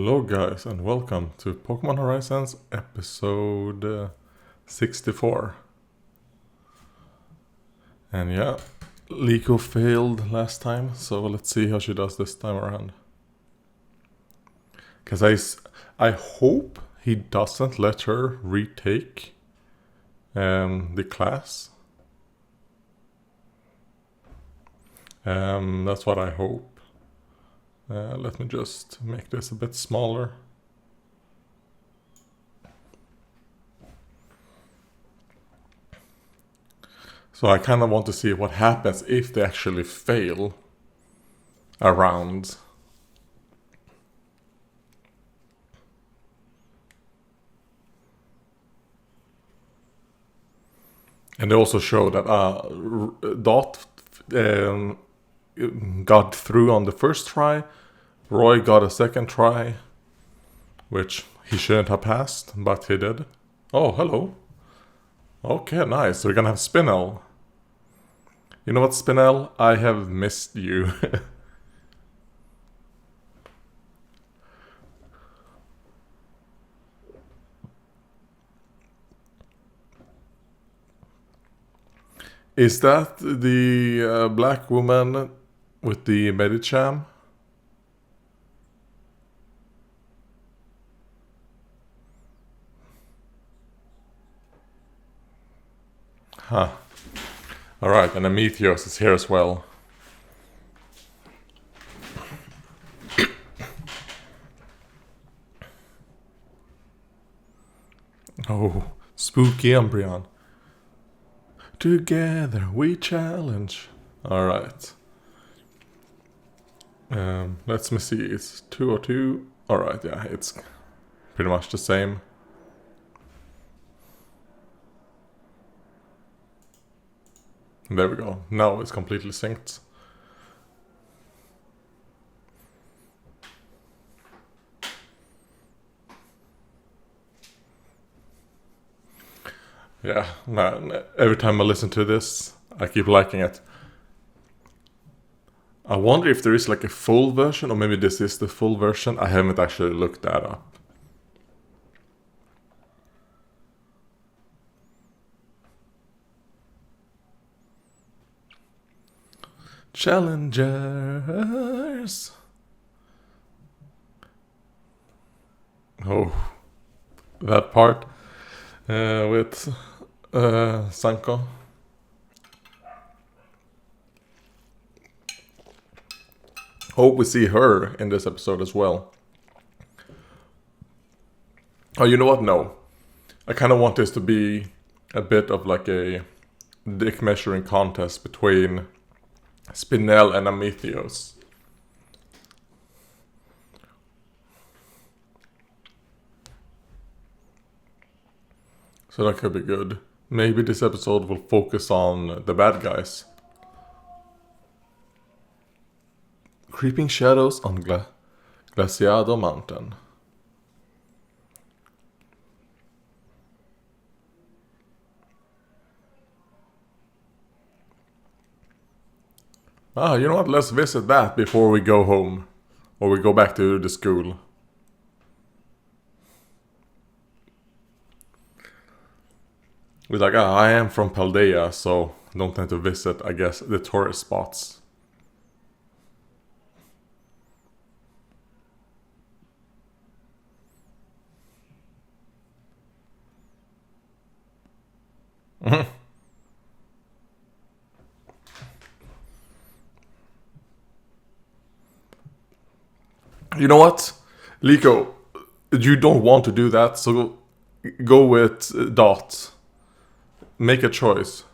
Hello guys and welcome to Pokemon Horizons episode 64. And yeah, Liko failed last time, so let's see how she does this time around. Because I hope he doesn't let her retake the class. That's what I hope. Let me just make this a bit smaller. So I kind of want to see what happens if they actually fail a round. And they also show that Dot got through on the first try. Roy got a second try, which he shouldn't have passed, but he did. Oh, hello. Okay, nice. So we're gonna have Spinel. You know what, Spinel? I have missed you. Is that the black woman with the Medicham? Huh. Alright, and the Meteos is here as well. Oh, spooky Umbreon. Together we challenge. Alright. Let's me see, it's 202. Alright, yeah, it's pretty much the same. There we go. Now it's completely synced. Yeah, man, every time I listen to this, I keep liking it. I wonder if there is like a full version, or maybe this is the full version. I haven't actually looked that up. Challengers. Oh, that part with Sanko. Hope we see her in this episode as well. Oh, you know what? No. I kind of want this to be a bit of like a dick measuring contest between Spinel and Amethyos. So that could be good. Maybe this episode will focus on the bad guys. Creeping shadows on Glaciado Mountain. Ah, you know what? Let's visit that before we go home. Or we go back to the school. We're like, I am from Paldea, so don't tend to visit, I guess, the tourist spots. You know what? Liko, you don't want to do that, so go with Dot. Make a choice.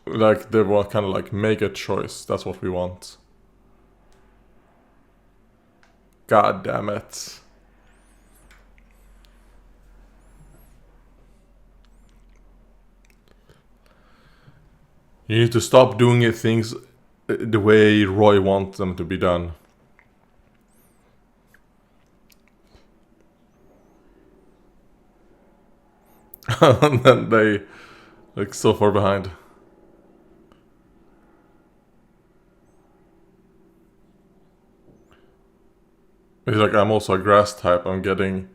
Like, they want kind of like, make a choice. That's what we want. God damn it. You need to stop doing things the way Roy wants them to be done. And then they like so far behind. He's like, I'm also a grass type. I'm getting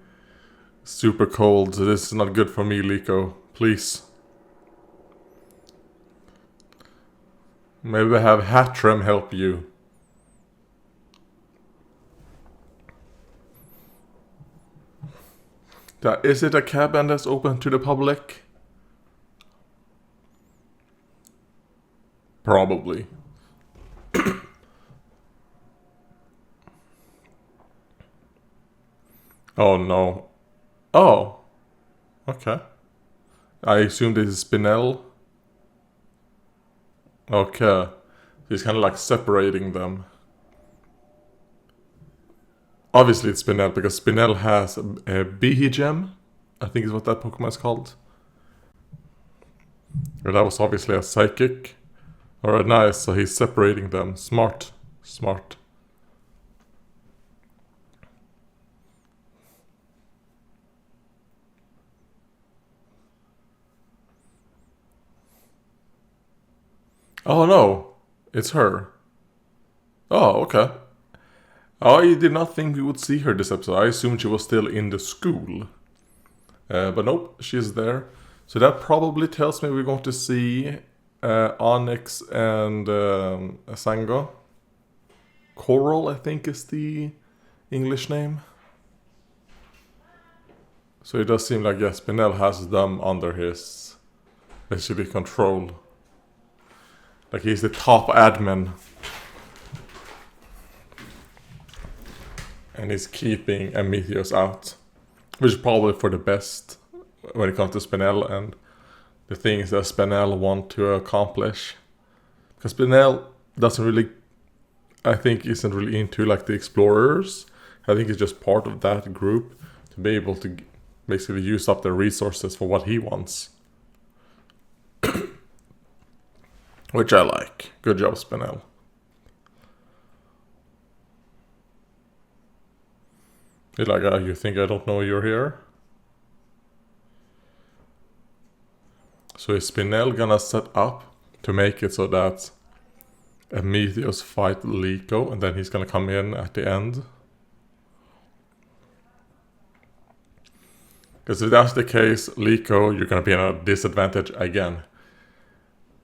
super cold. This is not good for me, Liko. Please. Maybe have Hatrem help you. Is it a cabin that's open to the public? Probably. Oh no. Oh. Okay. I assume this is Spinel. Okay. He's kind of like separating them. Obviously it's Spinel because Spinel has a Bihi gem. I think is what that Pokemon is called. And that was obviously a psychic. Alright, nice. So he's separating them. Smart. Smart. Oh no. It's her. Oh, okay. I did not think we would see her this episode. I assumed she was still in the school. But nope, she's there. So that probably tells me we're going to see Onyx and Sango. Coral, I think, is the English name. So it does seem like, yes, Spinel has them under his basically control. Like he's the top admin. And he's keeping Amethyos out. Which is probably for the best when it comes to Spinel and the things that Spinel want to accomplish. Because Spinel doesn't really, I think, isn't really into like the explorers. I think he's just part of that group to be able to basically use up their resources for what he wants. Which I like. Good job, Spinel. He's like, you think I don't know you're here? So is Spinel gonna set up to make it so that Amethyos fight Liko and then he's gonna come in at the end? Because if that's the case, Liko, you're gonna be in a disadvantage again.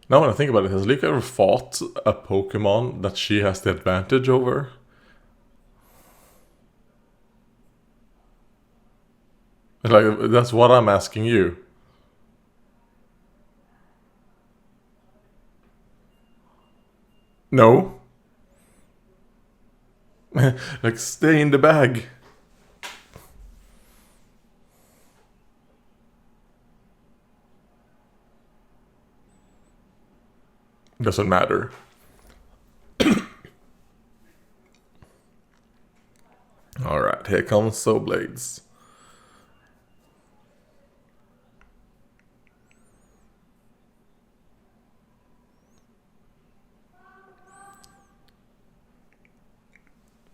Now when I think about it, has Liko ever fought a Pokemon that she has the advantage over? Like, that's what I'm asking you. No. Like, stay in the bag. Doesn't matter. Alright, here comes Blades.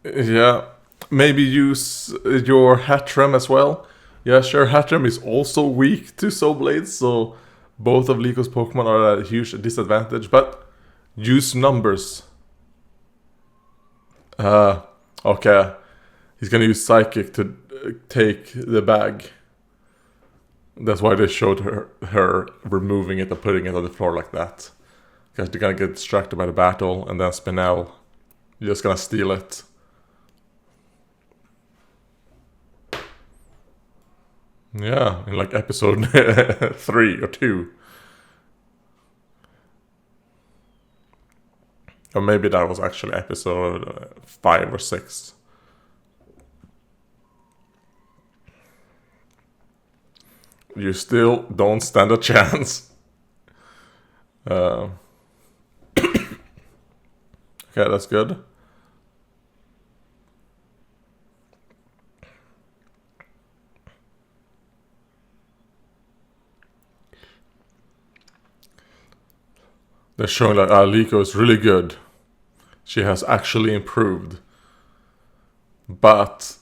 Yeah, maybe use your Hattrem as well. Yeah, sure, Hattrem is also weak to Blades, so both of Liko's Pokemon are at a huge disadvantage, but use numbers. Okay. He's gonna use Psychic to take the bag. That's why they showed her removing it and putting it on the floor like that. Because they're gonna get distracted by the battle, and then Spinel, you're just gonna steal it. Yeah, in like episode 3 or 2. Or maybe that was actually episode 5 or 6. You still don't stand a chance. Okay, that's good. They're showing that Liko is really good. She has actually improved. But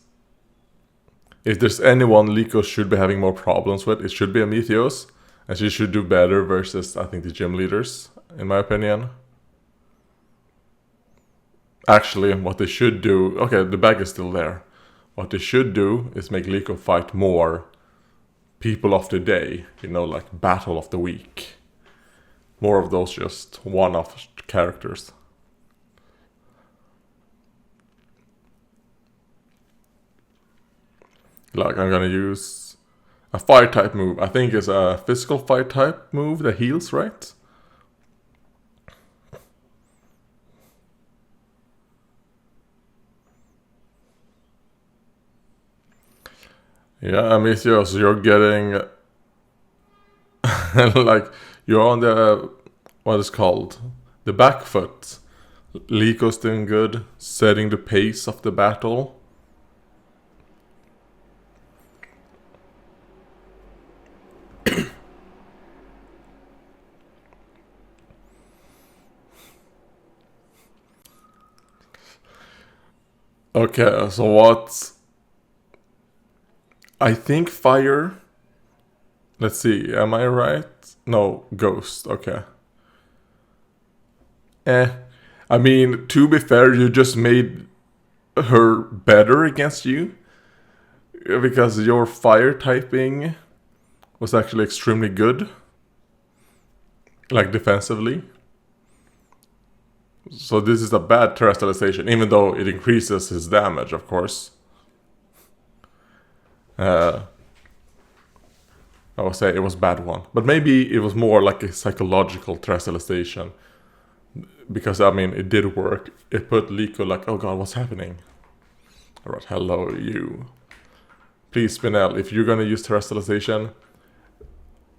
if there's anyone Liko should be having more problems with, it should be Amethyos. And she should do better versus, I think, the gym leaders, in my opinion. Actually, what they should do... Okay, the bag is still there. what they should do is make Liko fight more people of the day, like battle of the week. More of those just one-off characters. Like, I'm gonna use a fire type move. I think it's a physical fire type move that heals, right? Yeah, Amicio, so you're getting like you're on the what is called the back foot. Liko's doing good, setting the pace of the battle. Okay, so what? I think fire. Let's see, am I right? No, ghost, okay. I mean, to be fair, you just made her better against you. Because your fire typing was actually extremely good. Like, defensively. So this is a bad terrestrialization, even though it increases his damage, of course. I would say it was a bad one. But maybe it was more like a psychological terrestrialization. Because, I mean, it did work. It put Liko like, oh god, what's happening? Alright, hello, you. Please, Spinel, if you're gonna use terrestrialization,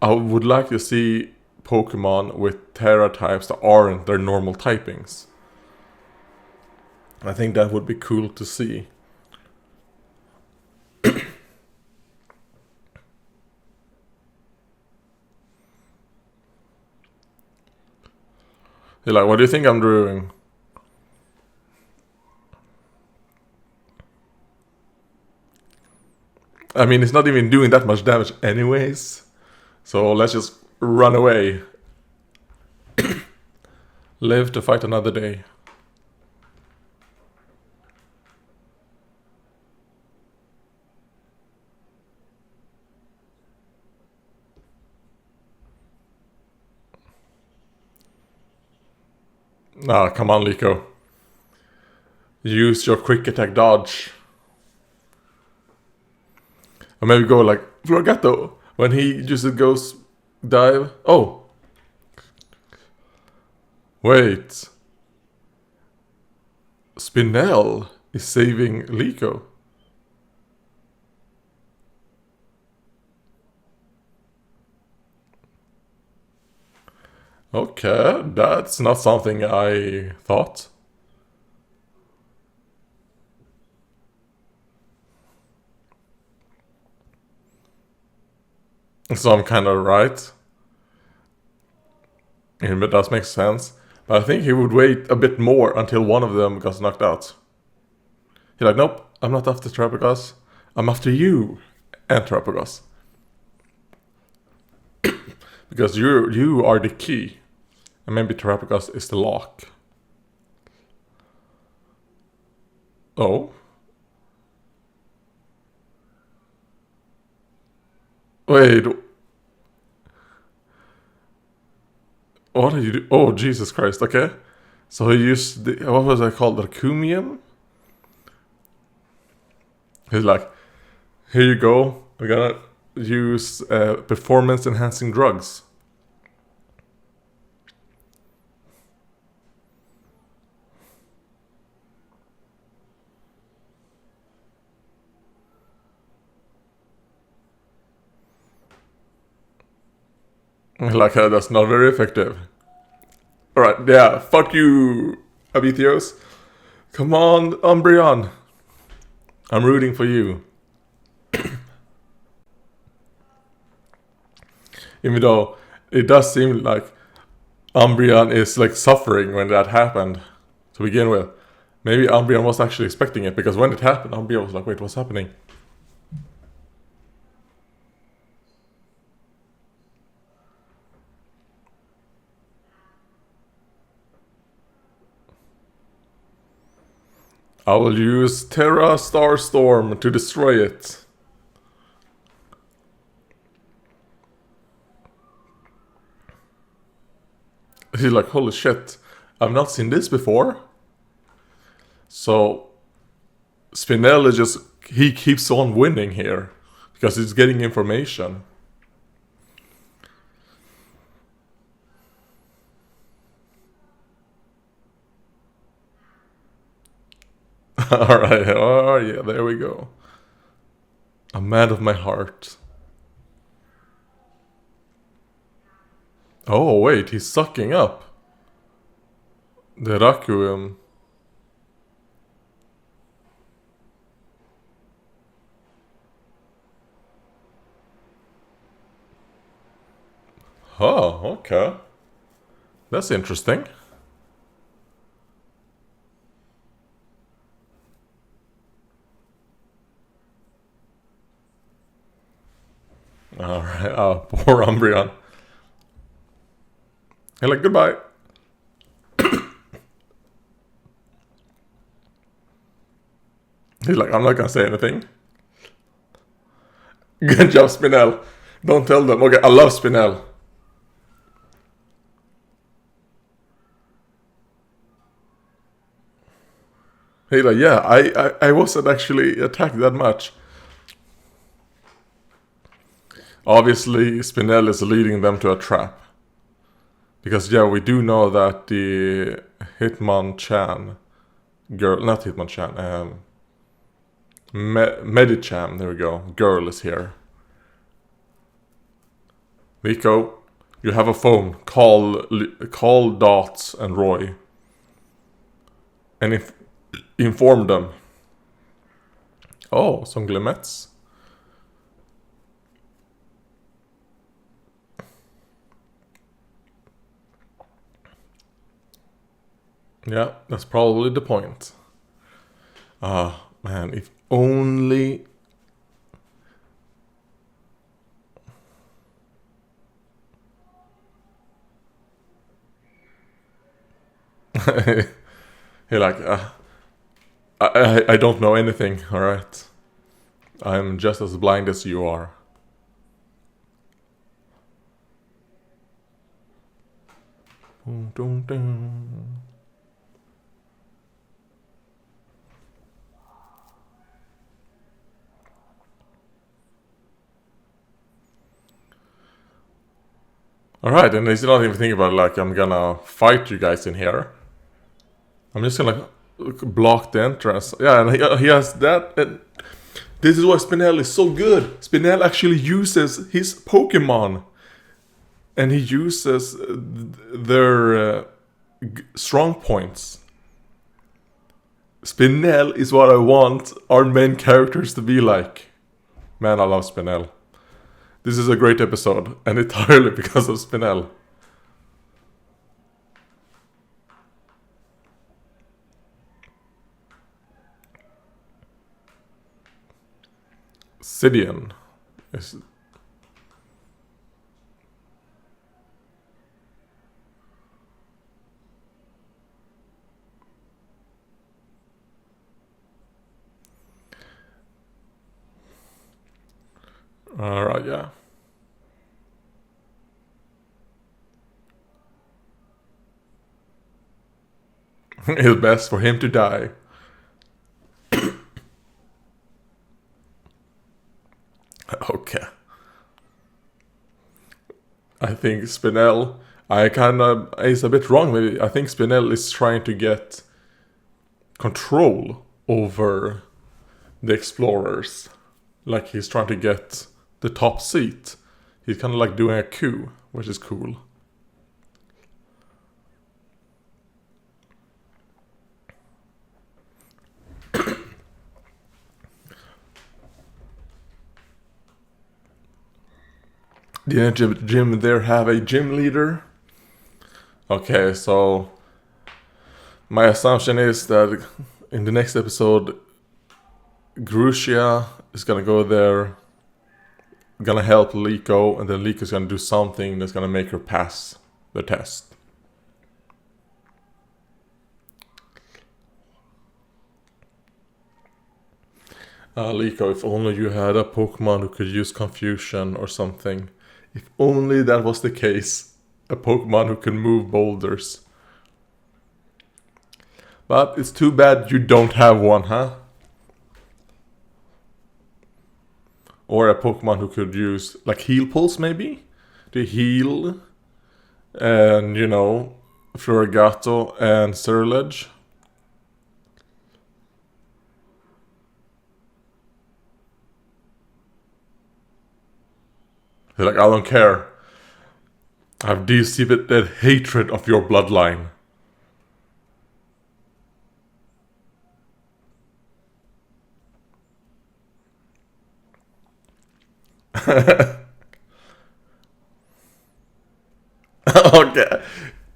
I would like to see Pokemon with Terra types that aren't their normal typings. I think that would be cool to see. You're like, what do you think I'm doing? I mean, it's not even doing that much damage anyways. So let's just run away. Live to fight another day. Ah, come on, Liko. Use your quick attack dodge. Or maybe go like Florgato when he just goes dive. Oh, wait. Spinel is saving Liko. Okay, that's not something I thought. So I'm kind of right. It does make sense. But I think he would wait a bit more until one of them got knocked out. He's like, nope, I'm not after Terapagos. I'm after you and Terapagos. Because you are the key. And maybe Terapagos is the lock. Oh? Wait. What are you doing? Oh, Jesus Christ, okay. So he used the, what was I called? Arcumium? He's like, here you go. We're gonna use performance enhancing drugs. Like, that's not very effective. Alright, yeah, fuck you, Abithios. Come on, Umbreon. I'm rooting for you. Even though it does seem like Umbreon is like suffering when that happened to begin with. Maybe Umbreon was actually expecting it, because when it happened, Umbreon was like, wait, what's happening? I will use Terra Starstorm to destroy it. He's like, holy shit, I've not seen this before. So Spinel is just, he keeps on winning here because he's getting information. Alright, oh yeah, there we go. A man of my heart. Oh wait, he's sucking up the Requiem. Oh, okay. That's interesting. Alright, poor Umbreon. Hey, like, goodbye. He's like, I'm not gonna say anything. Good job, Spinel. Don't tell them. Okay, I love Spinel. He's like, yeah, I wasn't actually attacked that much. Obviously, Spinel is leading them to a trap. Because, yeah, we do know that the Hitmonchan girl, not Hitmonchan, Medicham, there we go, girl is here. Nico, you have a phone. Call Dots and Roy. And inform them. Oh, some Glimets. Yeah, that's probably the point. Ah, man, if only... You're like, I don't know anything, alright? I'm just as blind as you are. Dun, dun, dun. Alright, and he's not even thinking about like, I'm gonna fight you guys in here. I'm just gonna block the entrance. Yeah, and he has that. And this is why Spinel is so good. Spinel actually uses his Pokemon. And he uses their strong points. Spinel is what I want our main characters to be like. Man, I love Spinel. This is a great episode, and entirely because of Spinel. Sidian is... Alright, yeah. It's best for him to die. Okay. I think Spinel... He's a bit wrong, maybe. I think Spinel is trying to get control over the explorers. Like he's trying to get the top seat. He's kind of like doing a coup, which is cool. The gym there have a gym leader. Okay, so my assumption is that in the next episode, Grucia is gonna go there, gonna help Liko, and then Liko's gonna do something that's gonna make her pass the test. Liko, if only you had a Pokemon who could use confusion or something. If only that was the case. A Pokemon who can move boulders. But it's too bad you don't have one, huh? Or a Pokemon who could use, like, Heal Pulse, maybe? To heal. And, Florigato and Ceruledge. They're like, I don't care. I have deep-seated hatred of your bloodline. Okay.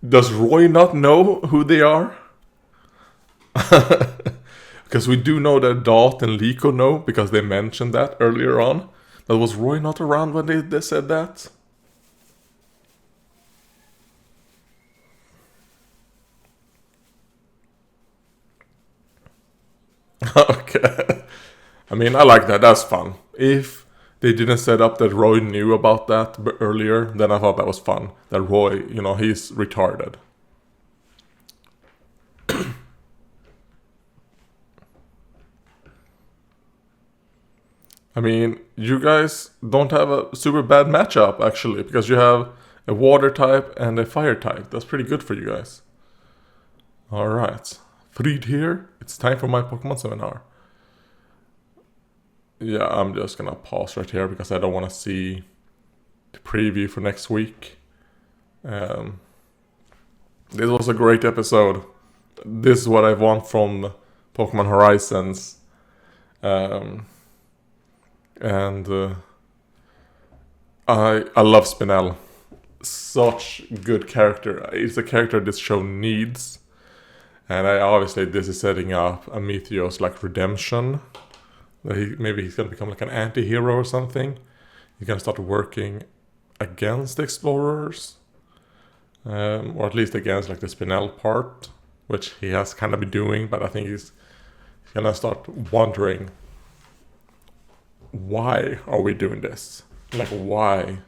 Does Roy not know who they are? Because we do know that Dot and Liko know, because they mentioned that earlier on. But was Roy not around when they said that? Okay. I mean, I like that. That's fun. If they didn't set up that Roy knew about that earlier, then I thought that was fun. That Roy, he's retarded. I mean, you guys don't have a super bad matchup, actually, because you have a water type and a fire type. That's pretty good for you guys. Alright. Fried here. It's time for my Pokemon seminar. Yeah, I'm just gonna pause right here because I don't want to see the preview for next week. This was a great episode. This is what I want from Pokemon Horizons. And I love Spinel. Such good character. It's a character this show needs. And obviously this is setting up a Meteor's like redemption. Maybe he's gonna become like an anti-hero or something. He's gonna start working against the explorers. Or at least against like the Spinel part, which he has kind of been doing, but I think he's gonna start wondering, why are we doing this? Like, why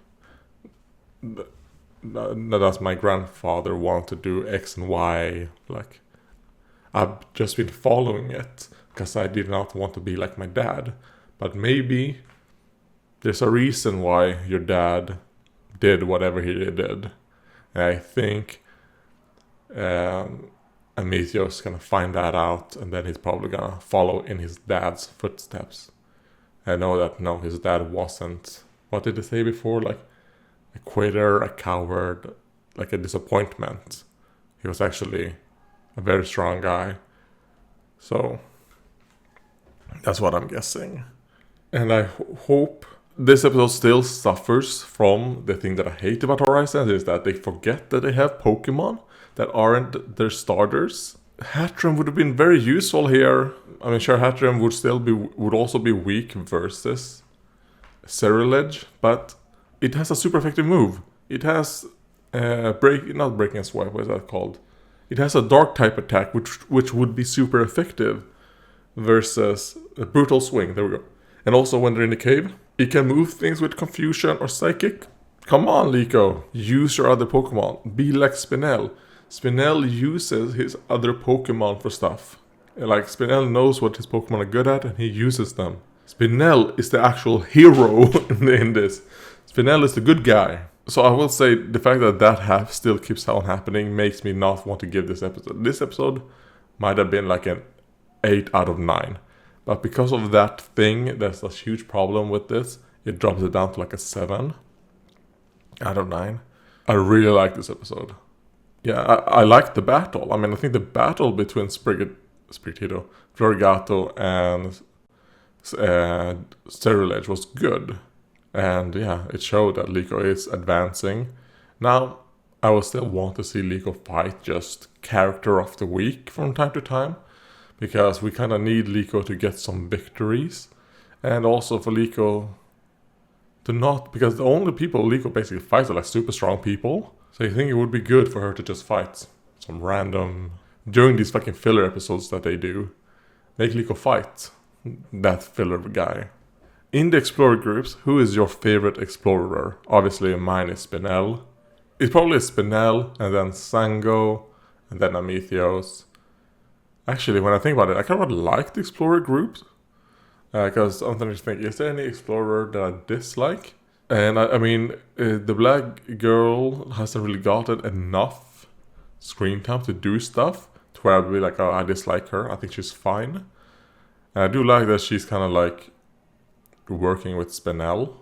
does my grandfather want to do X and Y? Like, I've just been following it because I did not want to be like my dad. But maybe there's a reason why your dad did whatever he did. And I think Amisio's gonna find that out, and then he's probably gonna follow in his dad's footsteps. I know that, no, his dad wasn't, what did he say before? Like, a quitter, a coward, like a disappointment. He was actually a very strong guy. So, that's what I'm guessing. And I hope this episode still suffers from the thing that I hate about Horizon, is that they forget that they have Pokemon that aren't their starters. Hatterene would have been very useful here. I mean, sure, Hatterene would also be weak versus Ceruledge, but it has a super effective move. It has not breaking swipe. What is that called? It has a dark type attack, which would be super effective versus a brutal swing. There we go. And also, when they're in the cave, it can move things with confusion or psychic. Come on, Liko, use your other Pokemon. Be like Spinel. Spinel uses his other Pokemon for stuff. Like, Spinel knows what his Pokemon are good at, and he uses them. Spinel is the actual hero in this. Spinel is the good guy. So I will say, the fact that still keeps on happening makes me not want to give this episode. This episode might have been like an 8 out of 9. But because of that thing, there's a huge problem with this. It drops it down to like a 7 out of 9. I really like this episode. Yeah, I like the battle. I mean, I think the battle between Sprigatito, Florigato, and Ceruledge was good. And yeah, it showed that Liko is advancing. Now, I will still want to see Liko fight just character of the week from time to time. Because we kind of need Liko to get some victories. And also for Liko to not... Because the only people Liko basically fights are like super strong people. So I think it would be good for her to just fight some random... During these fucking filler episodes that they do. Make Liko fight. that filler guy. In the Explorer groups, who is your favorite Explorer? Obviously, mine is Spinel. It's probably Spinel, and then Sango, and then Amethyos. Actually, when I think about it, I kind of like the Explorer groups. Because I'm trying to think, is there any Explorer that I dislike? And I mean, the black girl hasn't really gotten enough screen time to do stuff to where I'd be like, oh, I dislike her. I think she's fine. And I do like that she's kind of like working with Spinel.